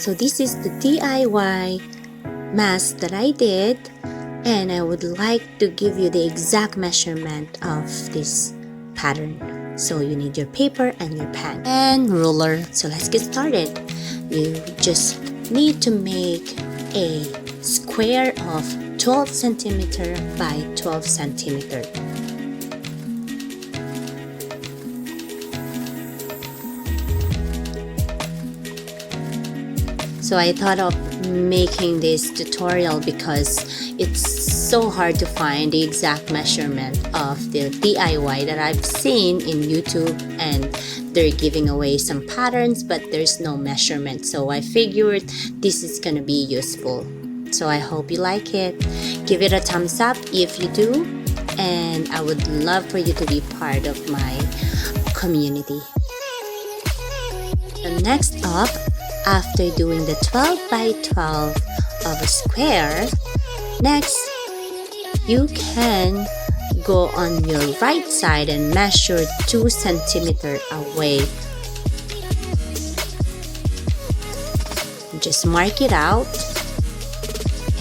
So this is the DIY mask that I did, and I would like to give you the exact measurement of this pattern. So you need your paper and your pen and ruler. So let's get started. You just need to make a square of 12 centimeter by 12 centimeter. So I thought of making this tutorial because it's so hard to find the exact measurement of the DIY that I've seen in YouTube, and they're giving away some patterns but there's no measurement. So I figured this is gonna be useful. So I hope you like it. Give it a thumbs up if you do, and I would love for you to be part of my community. So next up, after doing the 12 by 12 of a square, next you can go on your right side and measure 2 centimeter away. Just mark it out,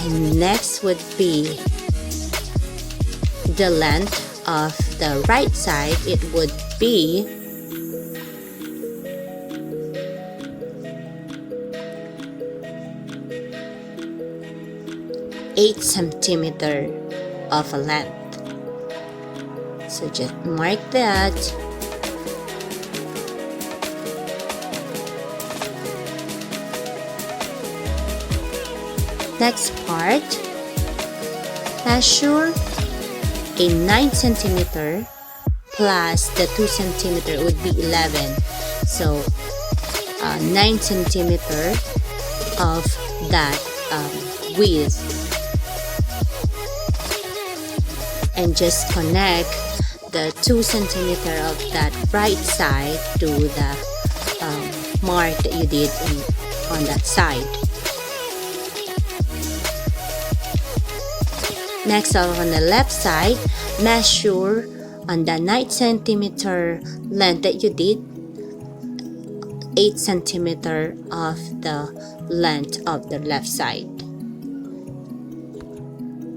and next would be the length of the right side. It would be 8 centimeter of a length. So just mark that. Next part, measure a 9 centimeter plus the 2 centimeter would be 11. So 9 centimeter of that width. And just connect the 2 centimeter of that right side to the mark that you did on that side. Next, on the left side, measure on the 9 centimeter length that you did, 8 centimeter of the length of the left side.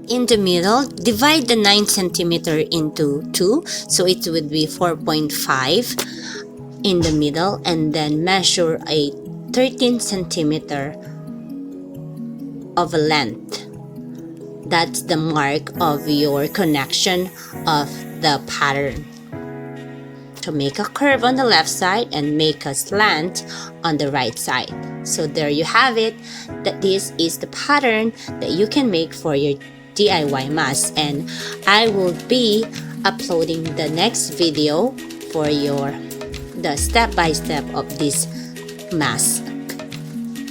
In the middle, divide the 9 centimeter into 2, so it would be 4.5 in the middle, and then measure a 13 centimeter of a length. That's the mark of your connection of the pattern. To make a curve on the left side and make a slant on the right side. So there you have it. That this is the pattern that you can make for your DIY mask, and I will be uploading the next video for the step-by-step of this mask.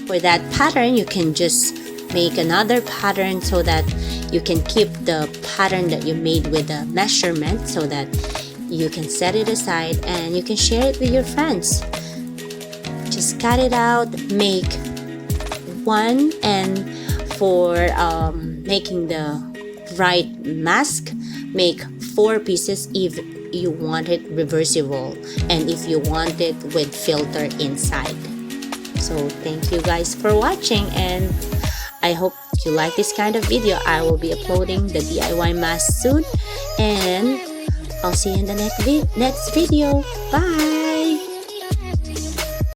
For that pattern, you can just make another pattern so that you can keep the pattern that you made with the measurement, so that you can set it aside and you can share it with your friends. Just cut it out, make one, and for making the right mask, make 4 pieces if you want it reversible, and if you want it with filter inside. So thank you guys for watching, and I hope you like this kind of video. I will be uploading the DIY mask soon, and I'll see you in the next video. Bye!